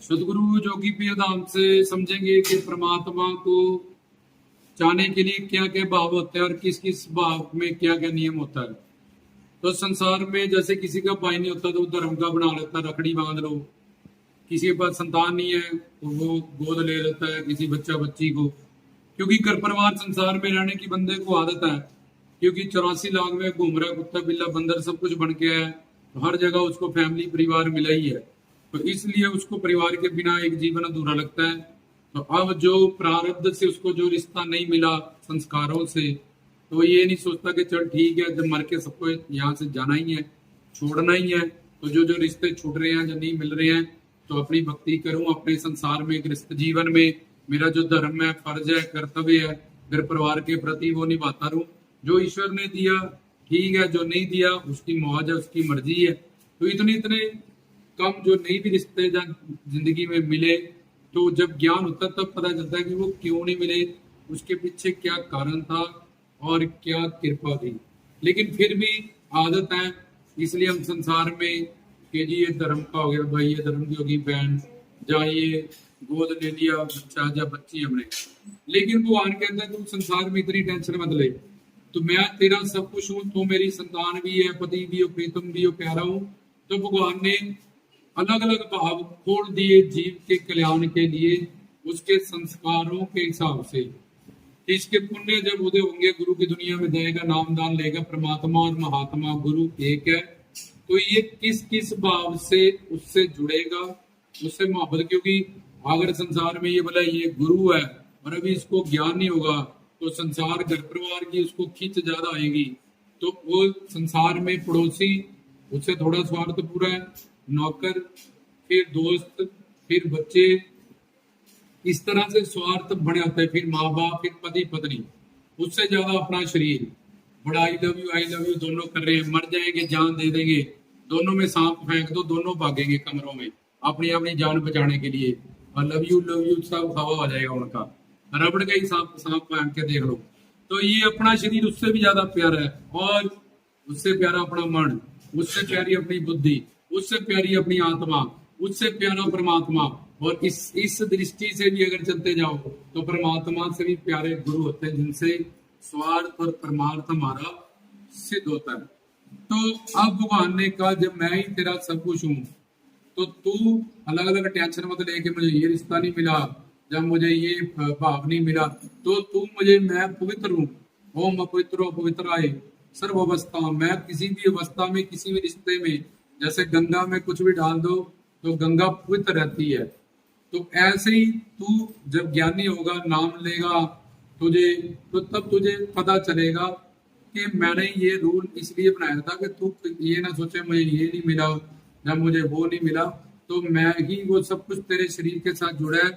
सदगुरु जोगी पीर धाम से समझेंगे कि परमात्मा को चाहने के लिए क्या क्या भाव होते हैं और किस किस भाव में क्या क्या नियम होता है। तो संसार में जैसे किसी का भाई नहीं होता तो धर्म का बना लेता, रखड़ी बांध लो। किसी के पास संतान नहीं है तो वो गोद ले लेता है किसी बच्चा बच्ची को, क्योंकि घर परिवार संसार में रहने की बंदे को आदत है। क्योंकि 84 लाख में घूम रहा है, कुत्ता बिल्ला बंदर सब कुछ बन के है, तो हर जगह उसको फैमिली परिवार मिला ही है, तो इसलिए उसको परिवार के बिना एक जीवन अधूरा लगता है। तो अब जो प्रारब्ध से उसको जो रिश्ता नहीं मिला संस्कारों से, तो ये नहीं सोचता कि चल ठीक है, जब मर के सबको यहाँ से जाना ही है, छोड़ना ही है, तो जो जो रिश्ते छूट रहे हैं, जो नहीं मिल रहे हैं, तो अपनी भक्ति करूं अपने संसार में, गृहस्थ जीवन में मेरा जो धर्म है, फर्ज है, कर्तव्य है घर परिवार के प्रति, वो निभाता रहूं। जो ईश्वर ने दिया ठीक है, जो नहीं दिया उसकी मौज है, उसकी मर्जी है। तो इतने इतने कम जो नहीं भी रिश्ते जिंदगी में मिले, तो जब ज्ञान होता तब पता चलता है कि वो क्यों नहीं मिले, उसके पीछे क्या कारण था और क्या कृपा थी। लेकिन फिर भी आदत है, इसलिए हम संसार में कि जी ये धर्म का हो गया भाई, ये धर्म की होगी बहन, जा ये गोद ले लिया बच्चा या बच्ची हमने। लेकिन भगवान कहता है तू संसार में इतनी टेंशन मत ले, तो मैं तेरा सब कुछ हूँ, तो मेरी संतान भी है, पति भी हो, प्रीतम भी हो, प्यारा हूँ। तो भगवान ने अलग अलग भाव खोल दिए जीव के कल्याण के लिए, उसके संस्कारों के हिसाब से। इसके पुण्य जब उदय होंगे, गुरु की दुनिया में जाएगा, नाम दान लेगा, परमात्मा और महात्मा गुरु एक है, तो ये किस किस भाव से उससे जुड़ेगा, उससे मोहब्बत। क्योंकि अगर संसार में ये बोला ये गुरु है और अभी इसको ज्ञान नहीं होगा, तो संसार घर परिवार की उसको खींच ज्यादा आएगी, तो वो संसार में पड़ोसी उससे थोड़ा स्वार्थ पूरा है, नौकर, फिर दोस्त, फिर बच्चे, इस तरह से स्वार्थ बने होते हैं। फिर माँ बाप, फिर पति पत्नी, उससे ज्यादा अपना शरीर। बड़ा आई लव यू दोनों कर रहे हैं, मर जाएंगे जान दे देंगे, दोनों में सांप फेंक दो, दोनों भागेंगे कमरों में अपनी अपनी जान बचाने के लिए, और लव यू सब हवा हो जाएगा उनका, रबड़ का ही सांप फेंक के देख लो। तो ये अपना शरीर उससे भी ज्यादा प्यारा है, और उससे प्यारा अपना मन, उससे प्यारी अपनी बुद्धि, उससे प्यारी अपनी आत्मा, उससे प्यारा परमात्मा। और इस दृष्टि से भी अगर चलते जाओ तो परमात्मा से भी प्यारे गुरु होते हैं, जिनसे स्वार्थ और परमार्थ हमारा सिद्ध होता है। तो अब भगवान ने कहा जब मैं ही तेरा सब कुछ हूं, तो तू अलग अलग टेंशन मत लेके मुझे ये रिश्ता नहीं मिला, जब मुझे ये भाव नहीं मिला, तो तू मुझे, मैं पवित्र हूँ, ओम अपवित्रो पवित्र आए सर्व अवस्था। मैं किसी भी अवस्था में, किसी भी रिश्ते में, जैसे गंगा में कुछ भी डाल दो तो गंगा पवित्र रहती है, तो ऐसे ही तू जब ज्ञानी होगा, नाम लेगा तुझे, तो तब तुझे पता चलेगा कि मैंने ये रूल इसलिए बनाया था कि तू ये ना सोचे मुझे ये नहीं मिला, जब मुझे वो नहीं मिला, तो मैं ही वो सब कुछ तेरे शरीर के साथ जुड़ा है।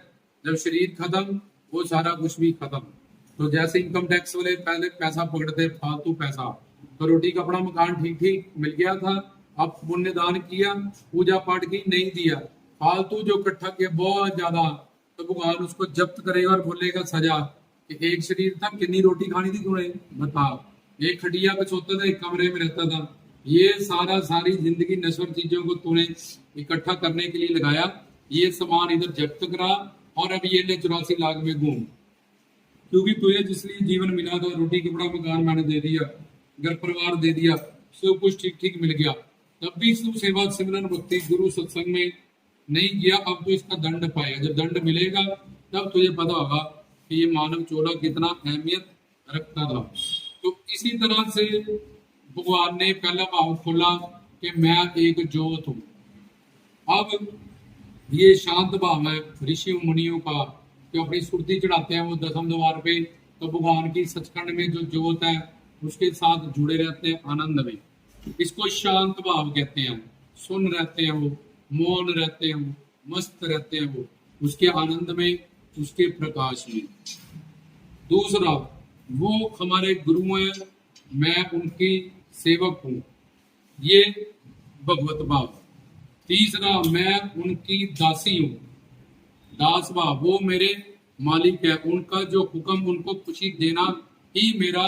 जब शरीर खत्म, वो सारा कुछ भी खत्म। तो जैसे इनकम टैक्स वाले पहले पैसा पकड़ते, फालतू पैसा, तो रोटी कपड़ा मकान ठीक ठीक मिल गया था, अब पुण्य दान किया, पूजा पाठ की, नहीं दिया, फालतू जो इकट्ठा किया बहुत ज्यादा, तो भगवान उसको जब्त करेगा और बोलेगा सजा कि एक शरीर था, कितनी रोटी खानी थी तूने बता, एक खटिया पे सोता था, एक कमरे में रहता था, ये सारी जिंदगी नश्वर चीजों को तूने इकट्ठा करने के लिए लगाया, ये सामान इधर जब्त करा, और अब ये ले 84 लाख में घूम। क्योंकि तुझे जिसलिए जीवन मिला था, रोटी कपड़ा मकान मैंने दे दिया, घर परिवार दे दिया, सब कुछ ठीक ठीक मिल गया, तब भी तू सेवा सिमरन भक्ति गुरु सत्संग में नहीं किया, अब तो इसका दंड पाएगा। जब दंड मिलेगा तब तुझे पता होगा कि ये मानव चोला कितना अहमियत रखता था। तो इसी तरह से भगवान ने पहला भाव खोला कि मैं एक ज्योत हूं। अब ये शांत भाव है ऋषि मुनियों का, जो अपनी सुरती चढ़ाते हैं वो 10वें द्वार पे, तो भगवान की सचखंड में जो ज्योत है उसके साथ जुड़े रहते हैं आनंद में। इसको शांत भाव कहते हैं। सुन रहते हैं वो, मौन रहते हैं वो, मस्त रहते हैं वो, उसके आनंद में, उसके प्रकाश में। दूसरा, वो हमारे गुरु हैं, मैं उनकी सेवक हूं, ये भगवत भाव। तीसरा, मैं उनकी दासी हूं, दास भाव, वो मेरे मालिक है, उनका जो हुक्म, उनको खुशी देना ही मेरा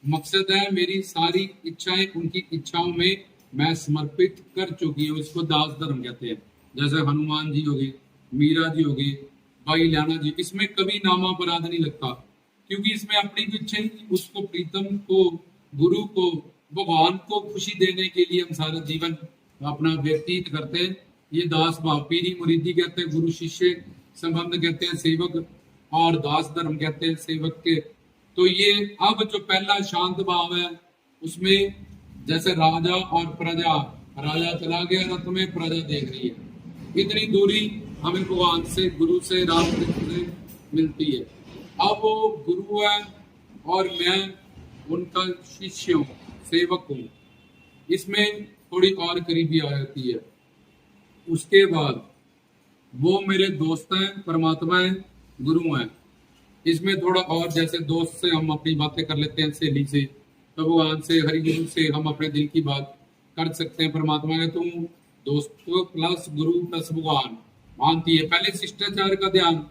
मकसद है, मेरी सारी इच्छाएं उनकी इच्छाओं में मैं समर्पित कर चुकी हूँ। इसको दास धर्म कहते हैं। जैसे हनुमान जी हो गए, मीरा जी हो गई, भाई लाना जी, इसमें कभी नामा अपराध नहीं लगता, क्योंकि इसमें अपनी भी इच्छा ही नहीं, उसको प्रीतम को, गुरु को, भगवान को खुशी देने के लिए हम सारा जीवन अपना व्यतीत करते हैं। ये दास भाव, पीरी मुरीदी कहते हैं, गुरु शिष्य संबंध कहते हैं सेवक, और दास धर्म कहते हैं सेवक के। तो ये अब जो पहला शांत भाव है उसमें जैसे राजा और प्रजा, राजा चला गया रथ में, प्रजा देख रही है, इतनी दूरी हमें भगवान से, गुरु से, राम कृष्ण से मिलती है। अब वो गुरु है और मैं उनका शिष्य हूँ, सेवक हूँ, इसमें थोड़ी और करीबी आ जाती है। उसके बाद वो मेरे दोस्त हैं, परमात्मा है, गुरु हैं, इसमें थोड़ा और जैसे दोस्त से हम अपनी बातें कर लेते हैं, सहेली से, तो भगवान से, हरि गुरु से हम अपने दिल की बात कर सकते हैं। परमात्मा ने तुम दोस्त प्लस गुरु प्लस भगवान मानती है। पहले शिष्टाचार का ध्यान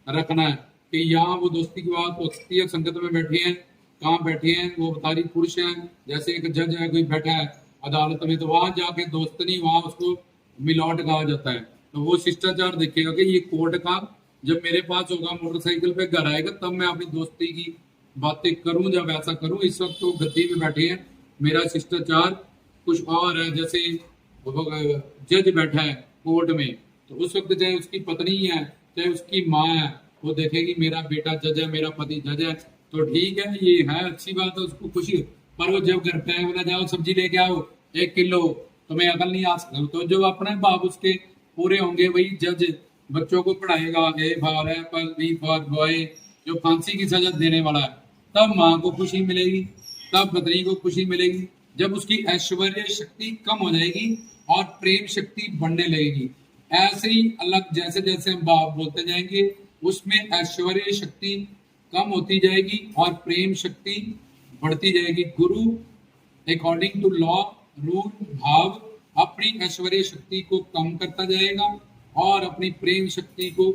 रखना है कि यहाँ वो दोस्ती की बात हो सकती है, संगत में बैठे हैं, कहाँ बैठे हैं, वो अवतारी पुरुष हैं, जैसे एक जज है, कोई बैठा है अदालत में, तो वहां जाके दोस्त नहीं, वहां उसको मिलौट कहा जाता है। तो वो शिष्टाचार देखेगा कि ये कोर्ट का, जब मेरे पास होगा मोटरसाइकिल पे घर आएगा तब मैं अपनी दोस्ती की बातें करूं, जब ऐसा करूं। इस वक्त तो गद्दी में बैठे हैं, मेरा शिष्टाचार कुछ और है। जैसे जज बैठा है कोर्ट में, तो उस वक्त चाहे उसकी पत्नी है, चाहे उसकी माँ है, वो देखेगी मेरा बेटा जज है, मेरा पति जज है, तो ठीक है, ये है अच्छी बात है, उसको खुशी। पर वो जब घर पे बोला जाओ सब्जी लेके आओ 1 किलो, तुम्हें अकल नहीं आ सकता, तो जो अपने बाप उसके पूरे होंगे, वही जज बच्चों को पढ़ाएगा, A for apple, B for boy, जो फांसी की सजा देने वाला है, तब माँ को खुशी मिलेगी, तब पत्नी को खुशी मिलेगी। जब उसकी ऐश्वर्य शक्ति कम हो जाएगी और प्रेम शक्ति बढ़ने लगेगी, ऐसे ही अलग जैसे जैसे हम बाप बोलते जाएंगे, उसमें ऐश्वर्य शक्ति कम होती जाएगी और प्रेम शक्ति बढ़ती जाएगी। गुरु अकॉर्डिंग टू लॉ, रूल, भाव अपनी ऐश्वर्य शक्ति को कम करता जाएगा और अपनी प्रेम शक्ति को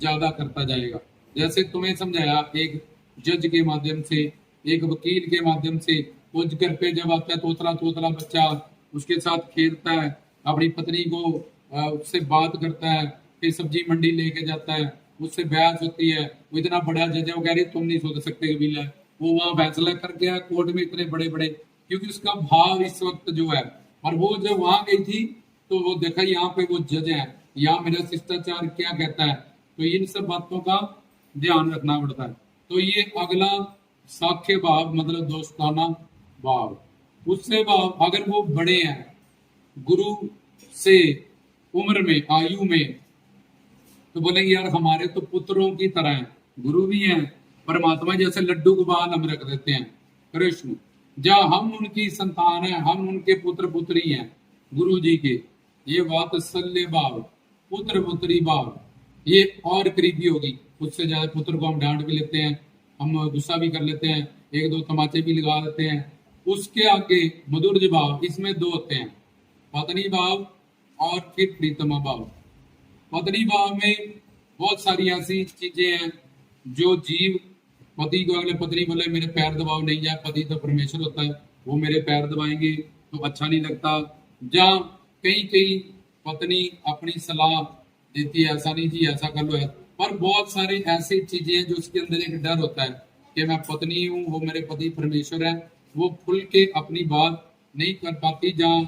ज्यादा करता जाएगा। जैसे तुम्हें समझाया, एक जज के माध्यम से, एक वकील के माध्यम से, वो घर पे जब आता है तोतला तोतला बच्चा उसके साथ खेलता है, अपनी पत्नी को उससे बात करता है, फिर सब्जी मंडी लेके जाता है, उससे बहस होती है, वो इतना बड़ा जज है, वो कह रही तुम नहीं सोच सकते कबीला, वो वहां फैसला करके आया कोर्ट में, इतने बड़े बड़े, क्योंकि उसका भाव इस वक्त जो है। और वो जब वहां गई थी तो वो देखा यहाँ पे वो जज है, यहाँ मेरा शिष्टाचार क्या कहता है, तो इन सब बातों का ध्यान रखना पड़ता है। तो ये अगला साख्य भाव, मतलब दोस्ताना भाव। उससे भाव अगर वो बड़े हैं गुरु से उम्र में, आयु में, तो बोलेंगे यार हमारे तो पुत्रों की तरह हैं, गुरु भी हैं, परमात्मा जैसे लड्डू गोपाल हम रख देते हैं कृष्ण, जहाँ हम उनकी संतान है, हम उनके पुत्र पुत्री हैं गुरु जी के। ये वात्सल्य भाव, पुत्र पुत्री भाव, ये और करीबी होगी। उससे ज्यादा पुत्र को हम डांट भी लेते हैं, हम गुस्सा भी कर लेते हैं, 1-2 तमाचे भी लगा देते हैं। उसके आगे मधुर्ज भाव, इसमें 2 होते हैं, पत्नी भाव और फिर प्रीतमा भाव। पत्नी भाव में बहुत सारी ऐसी चीजें हैं जो जीव पति को, अगले पत्नी बोले मेरे पैर दबाव नहीं जाए, पति तो परमेश्वर होता है, वो मेरे पैर दबाएंगे तो अच्छा नहीं लगता। जहाँ कई कई पत्नी अपनी सलाह देती है, ऐसा नहीं जी ऐसा कर लो है, पर बहुत सारी ऐसी चीजें हैं जो उसके अंदर एक डर होता है कि मैं पत्नी हूँ, वो मेरे पति परमेश्वर है, वो खुल के अपनी बात नहीं कर पाती। जहाँ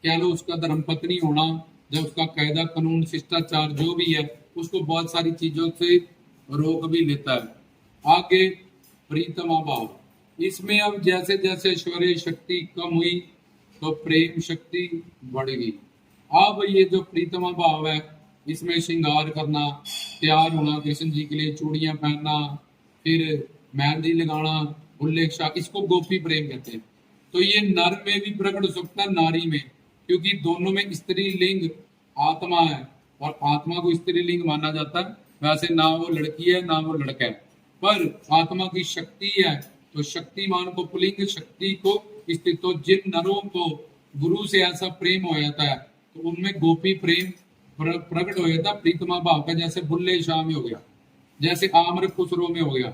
कह लो उसका धर्म पत्नी होना, जब उसका कायदा कानून शिष्टाचार जो भी है, उसको बहुत सारी चीजों से रोक भी लेता है। आगे प्रीतमा भाव, इसमें अब जैसे जैसे ऐश्वर्य शक्ति कम हुई तो प्रेम शक्ति बढ़ गई। अब ये जो प्रीतमा भाव है, इसमें श्रृंगार करना, तैयार होना कृष्ण जी के लिए, चूड़ियां पहनना, फिर मेहंदी लगाना, उल्लेख शाह, इसको गोपी प्रेम कहते हैं। तो ये नर में भी प्रकट हो सकता है, नारी में, क्योंकि दोनों में स्त्री लिंग आत्मा है और आत्मा को स्त्री लिंग माना जाता है। वैसे ना वो लड़की है ना वो लड़का है, पर आत्मा की शक्ति है, तो शक्तिमान को पुलिंग, शक्ति को स्त्री। तो जिन नरों को गुरु से ऐसा प्रेम हो जाता है तो उनमें गोपी प्रेम प्रकट हो जाता है प्रीतमा भाव का। जैसे बुल्ले शाह में हो गया, जैसे आम्र खुसरो में हो गया,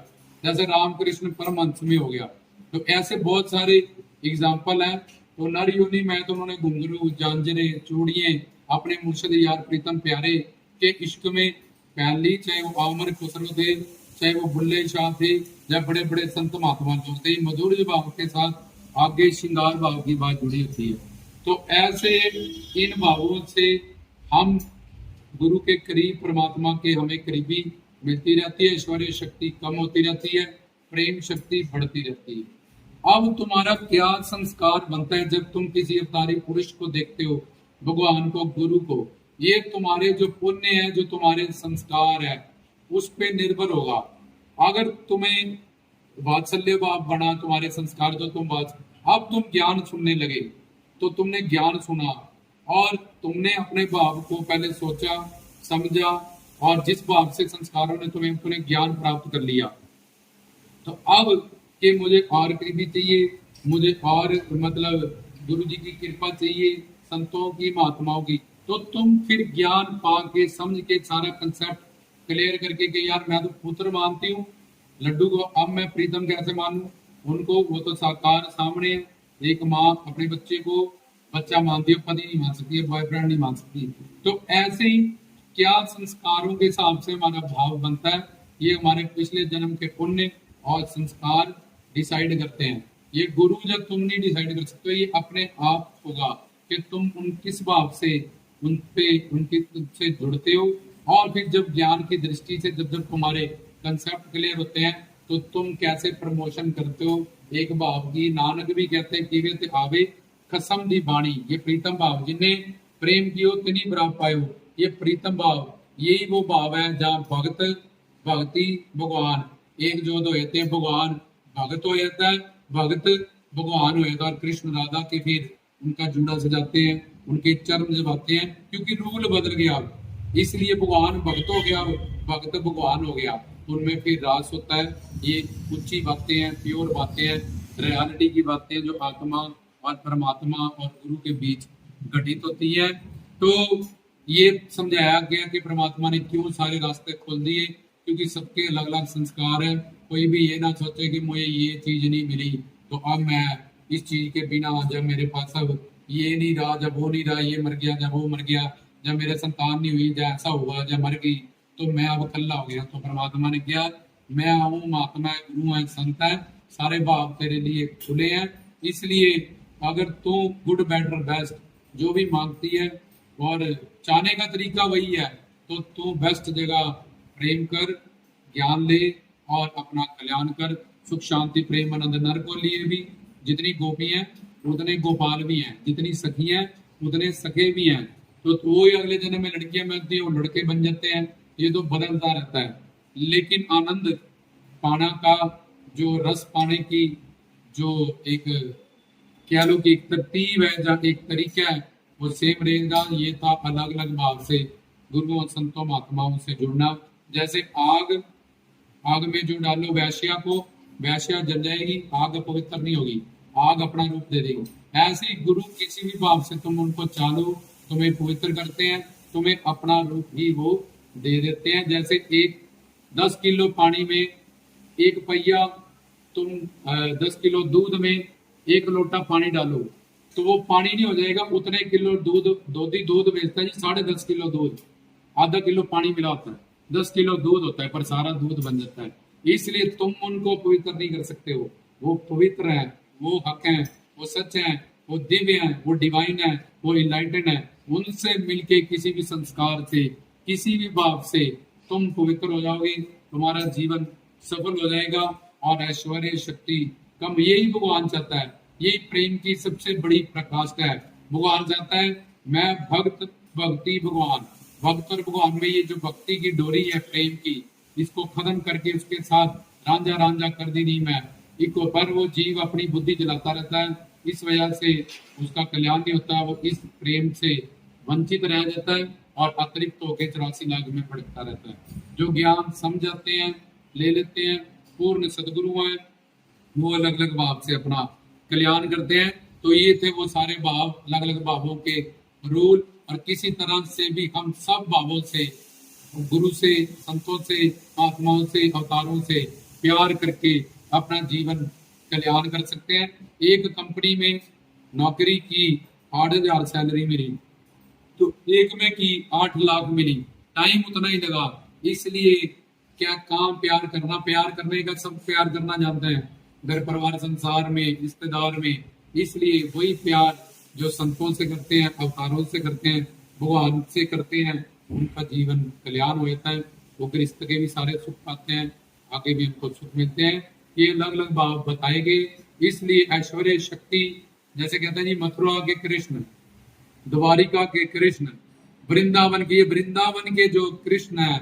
जैसे रामकृष्ण परमहंस में हो गया। तो ऐसे बहुत सारे एग्जाम्पल हैं। तो नर योनि में तो उन्होंने घुंघरू, जांजरे, चूड़िए, अपने मुर्शद यार प्रीतम प्यारे के इश्क में पहन ली, चाहे वो आमर खुसरो थे, चाहे वो बुल्ले शाह थे, या बड़े बड़े संत महात्मा जो थे, मधुर भाव के साथ आगे श्रृंगार भाव की बात जुड़ी होती है। तो ऐसे इन भावों से हम गुरु के करीब, परमात्मा के हमें करीबी मिलती रहती है, ऐश्वर्य शक्ति कम होती रहती है, प्रेम शक्ति बढ़ती रहती है। अब तुम्हारा क्या संस्कार बनता है जब तुम किसी अवतारी पुरुष को देखते हो, भगवान को, गुरु को? ये तुम्हारे जो पुण्य है, जो तुम्हारे संस्कार है, उस पे निर्भर होगा। अगर तुम्हें वात्सल्य भाव बना, तुम्हारे संस्कार जो तुम अब तुम ज्ञान सुनने लगे, तो तुमने ज्ञान सुना और तुमने अपने भाव को पहले सोचा, समझा, और जिस भाव से संस्कारों ने तुम्हें अपने ज्ञान प्राप्त कर लिया, तो अब कि मुझे और करीबी चाहिए, मुझे और मतलब गुरु जी की कृपा चाहिए, संतों की, महात्माओं की, तो तुम फिर ज्ञान पा के, समझ के, सारा कंसेप्ट क्लियर करके कि यार मैं तो पुत्र मानती हूँ लड्डू को, अब मैं प्रीतम कैसे मानूं उनको? वो तो साकार सामने है। एक माँ अपने बच्चे को बच्चा मानती है, पति नहीं मान सकती है, बॉयफ्रेंड नहीं मान सकती। तो ऐसे ही क्या संस्कारों के हिसाब से हमारा भाव बनता है, ये हमारे पिछले जन्म के पुण्य और संस्कार डिसाइड करते हैं। ये गुरु जब तुम नहीं डिसाइड कर सकते, ये अपने आप होगा कि तुम उन किस भाव से उन पे उनकी से जुड़ते हो। और फिर जब ज्ञान की दृष्टि से जब जब तुम्हारे कंसेप्ट क्लियर होते हैं, तो तुम कैसे प्रमोशन करते हो एक भाव की। नानक भी कहते हैं कि वे आवे कसम दी बाणी, ये प्रीतम भाव, जिन्हें प्रेम कियो तिनी बराब पायो, ये प्रीतम भाव, यही वो भाव है जहाँ भगत भक्ति भगवान एक जो दो होते हैं, भगवान भगत हो जाता है, भगत भगवान हो जाता है, और कृष्ण राधा के फिर उनका जूड़ा सजाते हैं, उनके चरण जबाते हैं, क्योंकि रूल बदल गया, इसलिए भगवान भक्त हो गया, भक्त भगवान हो गया। उनमें फिर रास होता है। ये ऊंची बातें हैं, प्योर बातें हैं, रियलिटी की बातें जो आत्मा और परमात्मा और गुरु के बीच घटित होती है। तो ये समझाया गया कि परमात्मा ने क्यों सारे रास्ते खोल दिए, क्योंकि सबके अलग अलग संस्कार है। कोई भी ये ना सोचे कि मुझे ये चीज नहीं मिली तो अब मैं इस चीज के बिना, जब मेरे पास अब ये नहीं रहा, जब वो नहीं रहा, ये मर गया, जब वो मर गया, जब मेरे संतान नहीं हुई, जब ऐसा हुआ, जब मर गई, तो मैं अब अकेला हो गया। तो परमात्मा ने किया, मैं आऊँ, महात्मा है, गुरु है, संत है, सारे भाव तेरे लिए खुले हैं। इसलिए अगर तू गुड बेटर बेस्ट जो भी मांगती है और चाहने का तरीका वही है, तो तू बेस्ट जगह प्रेम कर, ज्ञान ले और अपना कल्याण कर। सुख शांति प्रेम आनंद नर को लिए भी जितनी गोपी हैं उतने गोपाल भी हैं, जितनी सखी हैं उतने सखे भी हैं। तो वो ही अगले जन्म में लड़कियां मिलती हैं, वो लड़के बन जाते हैं, ये तो बदलता रहता है। लेकिन आनंद पाना का जो रस पाने की जो एक कह लो कि एक तरतीब है, जहाँ एक तरीका है, वो सेम रहेगा। ये था अलग अलग भाव से गुरुओं संतों महात्माओं से जुड़ना। जैसे आग, आग में जो डालो वैश्या को, वैश्या जल जाएगी, आग पवित्र नहीं होगी, आग अपना रूप दे देगी। ऐसे ही गुरु किसी भी भाव से तुम उनको चालो, तुम्हें पवित्र करते हैं, तुम्हें अपना रूप ही वो दे देते हैं। जैसे एक 10 किलो पानी में एक पहिया, तुम 10 किलो दूध में एक लोटा पानी डालो तो वो पानी नहीं हो जाएगा, उतने किलो दूध, दूध बेचता है जी 10.5 किलो दूध, आधा किलो पानी मिला होता है, 10 किलो दूध होता है, पर सारा दूध बन जाता है। इसलिए तुम उनको पवित्र नहीं कर सकते हो। वो पवित्र है, वो हक है, वो सच है, वो दिव्य है, वो डिवाइन है, वो इनलाइटेड है। उनसे मिलके किसी भी संस्कार से, किसी भी भाव से तुम पवित्र हो जाओगे, तुम्हारा जीवन सफल हो जाएगा और ऐश्वर्य शक्ति कम। यही भगवान चाहता है, यही प्रेम की सबसे बड़ी प्रकाष्ठा है। भगवान चाहता है मैं भक्त भक्ति भगवान, भक्त और भगवान में ये जो भक्ति की डोरी है प्रेम की, इसको खत्म करके उसके साथ रांझा रांझा कर दी नहीं मैं इको, पर वो जीव अपनी बुद्धि जलाता रहता है, इस वजह से उसका कल्याण नहीं होता, वो इस प्रेम से वंचित रह जाता है और अतिरिक्त होकर 84 लाख में भटकता रहता है। जो ज्ञान समझाते हैं, ले लेते हैं, पूर्ण सदगुरु हैं, वो अलग अलग भाव से अपना कल्याण करते हैं। तो ये थे वो सारे भाव, अलग अलग भावों के रूल। और किसी तरह से भी हम सब भावों से, गुरु से, संतों से, महात्माओं से, अवतारों से प्यार करके अपना जीवन कल्याण कर सकते हैं। एक कंपनी में नौकरी की 8,000 सैलरी मिली, तो एक में की 8 लाख मिली, टाइम उतना ही लगा। इसलिए क्या काम प्यार करना, प्यार करने का सब प्यार करना जानते हैं, घर परिवार संसार में रिश्तेदार में। इसलिए वही प्यार जो संतों से करते हैं, अवतारों से करते हैं, भगवान से करते हैं, उनका जीवन कल्याण हो जाता है। वो गृहस्थ के भी सारे सुख पाते हैं, आगे भी उनको सुख मिलते हैं। ये अलग अलग भाव बताए गए। इसलिए ऐश्वर्य शक्ति, जैसे कहते हैं जी मथुरा के कृष्ण, द्वारिका के कृष्ण, वृंदावन के, ये वृंदावन के जो कृष्ण है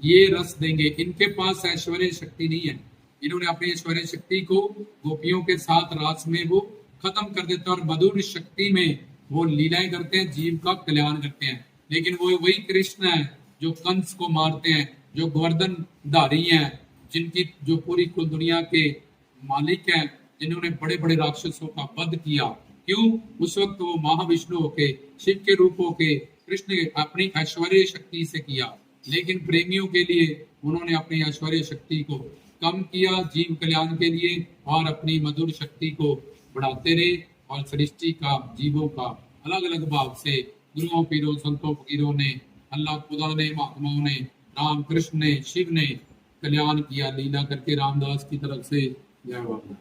ये रस देंगे। इनके पास ऐश्वर्य शक्ति नहीं है, इन्होंने अपनी ऐश्वर्य शक्ति को गोपियों के साथ रास में वो खत्म कर देते हैं और मधुर शक्ति में वो लीलाएं करते हैं, जीव का कल्याण करते हैं। लेकिन वो वही कृष्ण है जो कंस को मारते हैं, जो गोवर्धन धारी हैं, जिनकी जो पूरी कुल दुनिया के मालिक हैं, जिन्होंने बड़े बड़े राक्षसों का वध किया। क्यों? उस वक्त वो महाविष्णु होके, शिव के रूप होके कृष्ण अपनी ऐश्वर्य शक्ति से किया। लेकिन प्रेमियों के लिए उन्होंने अपनी ऐश्वर्य शक्ति को कम किया जीव कल्याण के लिए, और अपनी मधुर शक्ति को बढ़ाते रहे। और सृष्टि का, जीवों का अलग अलग भाव से गुरुओं, पीरों, संतों, फकीरों ने, अल्लाह खुदा ने, महात्माओं ने, राम कृष्ण ने, शिव ने कल्याण किया लीला करके। रामदास की तरफ से जय बाबा।